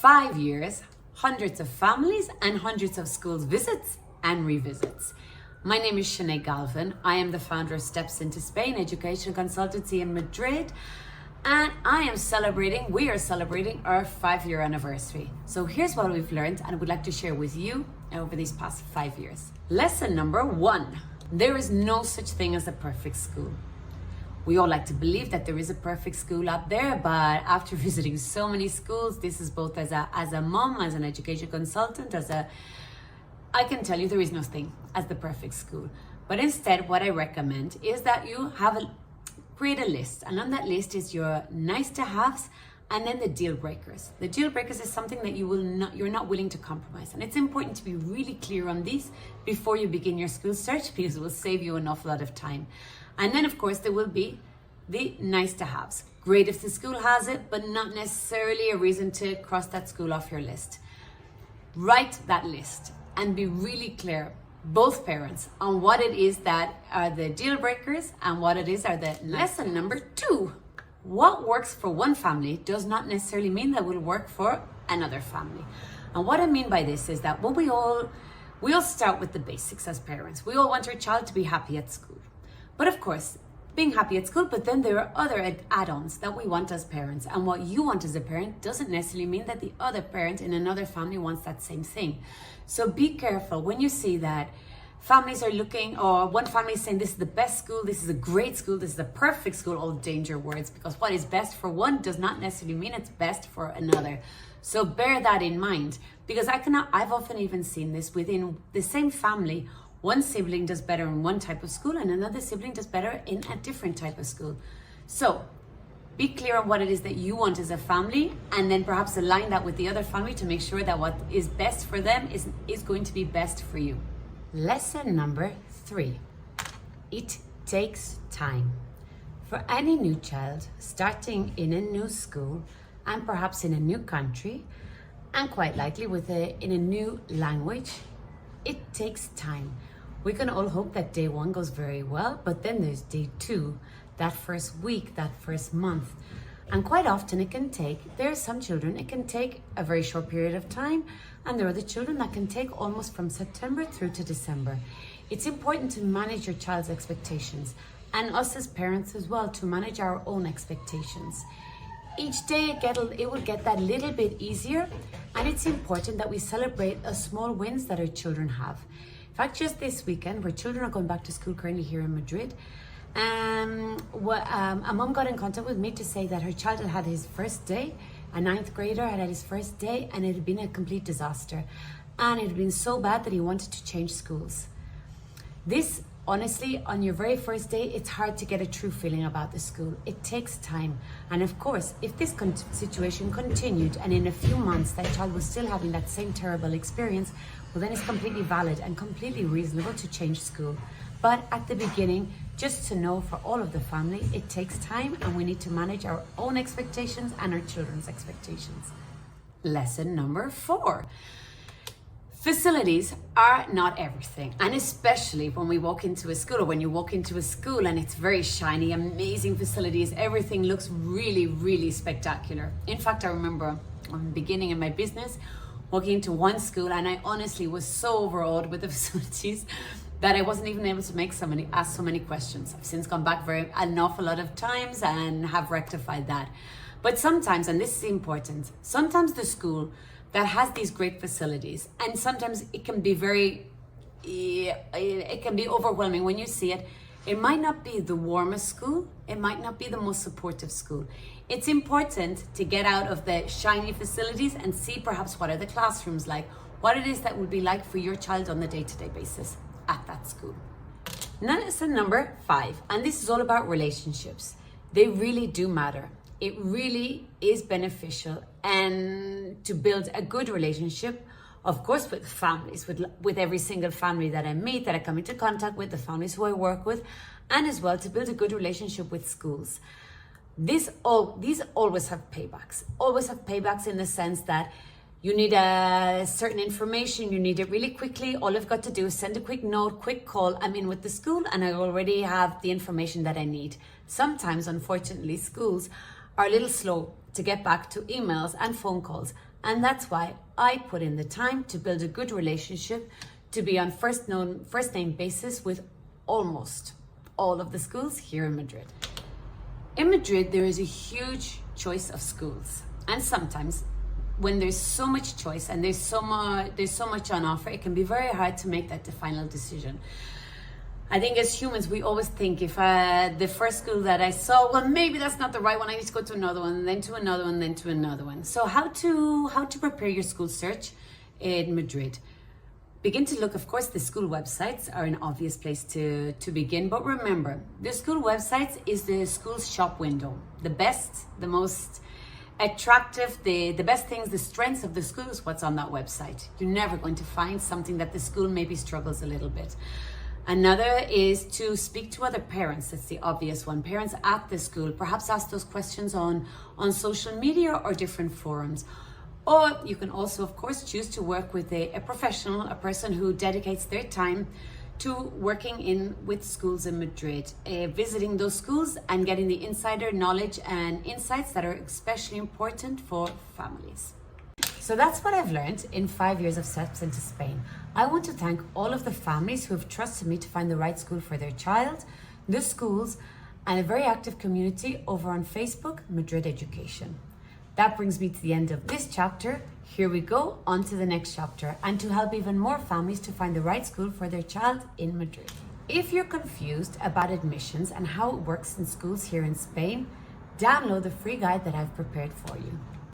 5 years, hundreds of families and hundreds of schools visits and revisits. My name is Sinead Galvin. I am the founder of Steps into Spain Education Consultancy in Madrid, and we are celebrating our 5-year anniversary. So here's what we've learned and I would like to share with you over these past 5 years. Lesson number 1, there is no such thing as a perfect school. We all like to believe that there is a perfect school out there, but after visiting so many schools, this is both as a mom, as an education consultant, I can tell you there is no thing as the perfect school. But instead, what I recommend is that you create a list, and on that list is your nice to haves and then the deal breakers. The deal breakers is something that you're not willing to compromise, and it's important to be really clear on these before you begin your school search, because it will save you an awful lot of time. And then of course there will be the nice to haves. Great if the school has it, but not necessarily a reason to cross that school off your list. Write that list and be really clear, both parents, on what it is that are the deal breakers and what it is are the lesson number 2. What works for one family does not necessarily mean that will work for another family. And what I mean by this is that we all start with the basics as parents. We all want our child to be happy at school. But of course, being happy at school, but then there are other add-ons that we want as parents. And what you want as a parent doesn't necessarily mean that the other parent in another family wants that same thing. So be careful when you see that families are looking, or one family is saying this is the best school, this is a great school, this is a perfect school, all danger words, because what is best for one does not necessarily mean it's best for another. So bear that in mind, because I've often even seen this within the same family. One sibling does better in one type of school and another sibling does better in a different type of school. So be clear on what it is that you want as a family, and then perhaps align that with the other family to make sure that what is best for them is going to be best for you. Lesson number 3, it takes time. For any new child starting in a new school and perhaps in a new country, and quite likely in a new language, it takes time. We can all hope that day 1 goes very well, but then there's day 2, that first week, that first month. And quite often there are some children, it can take a very short period of time, and there are the children that can take almost from September through to December. It's important to manage your child's expectations, and us as parents as well, to manage our own expectations. Each day it will get that little bit easier, and it's important that we celebrate the small wins that our children have. In fact, just this weekend, where children are going back to school currently here in Madrid, a mum got in contact with me to say that her child had his first day, a 9th grader had his first day, and it had been a complete disaster. And it had been so bad that he wanted to change schools. This, honestly, on your very first day, it's hard to get a true feeling about the school. It takes time. And of course, if this situation continued and in a few months that child was still having that same terrible experience, well, then it's completely valid and completely reasonable to change school. But at the beginning, just to know for all of the family, it takes time, and we need to manage our own expectations and our children's expectations. Lesson number 4. Facilities are not everything, and especially when we walk into a school, or when you walk into a school and it's very shiny, amazing facilities, everything looks really, really spectacular. In fact, I remember on the beginning of my business, walking into one school, and I honestly was so overawed with the facilities that I wasn't even able to ask so many questions. I've since gone back an awful lot of times and have rectified that. But sometimes, and this is important, sometimes the school that has these great facilities, and sometimes it can be overwhelming when you see it. It might not be the warmest school, it might not be the most supportive school. It's important to get out of the shiny facilities and see perhaps what are the classrooms like, what it is that would be like for your child on the day-to-day basis at that school. Lesson number 5, and this is all about relationships. They really do matter. It really is beneficial, and to build a good relationship, of course, with families, with every single family that I meet, that I come into contact with, the families who I work with, and as well to build a good relationship with schools. These always have paybacks in the sense that you need a certain information, you need it really quickly. All I've got to do is send a quick note, quick call. I'm in with the school and I already have the information that I need. Sometimes, unfortunately, schools are a little slow to get back to emails and phone calls. And that's why I put in the time to build a good relationship, to be on first name basis with almost all of the schools here in Madrid. In Madrid, there is a huge choice of schools. And sometimes when there's so much choice and there's so much on offer, it can be very hard to make that the final decision. I think as humans, we always think if the first school that I saw, well, maybe that's not the right one. I need to go to another one, then to another one, then to another one. So how to prepare your school search in Madrid? Begin to look, of course, the school websites are an obvious place to begin. But remember, the school websites is the school's shop window. The best, the most attractive, the best things, the strengths of the school is what's on that website. You're never going to find something that the school maybe struggles a little bit. Another is to speak to other parents. That's the obvious one. Parents at the school, perhaps ask those questions on social media or different forums. Or you can also, of course, choose to work with a professional, a person who dedicates their time to working with schools in Madrid, visiting those schools and getting the insider knowledge and insights that are especially important for families. So that's what I've learned in 5 years of Steps into Spain. I want to thank all of the families who have trusted me to find the right school for their child, the schools, and a very active community over on Facebook, Madrid Education. That brings me to the end of this chapter. Here we go, on to the next chapter, and to help even more families to find the right school for their child in Madrid. If you're confused about admissions and how it works in schools here in Spain, download the free guide that I've prepared for you.